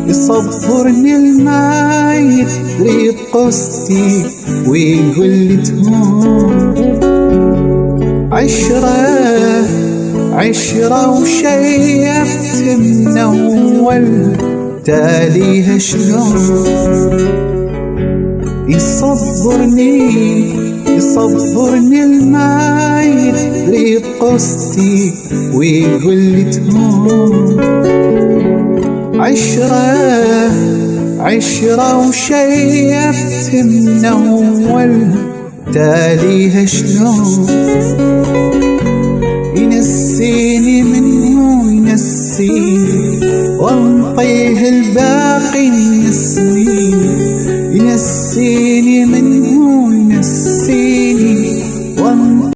يصبرني الماي يريد قصتي ويقول لي تهون عشرة وشيفت من أول تاليها شلون. يصبرني الماي يريد قصتي ويقول لي تهون عشرة وشيفت من أول تاليها شلون. ينسيني منه ينسيني وانطيه الباقي من السنين. ينسيني من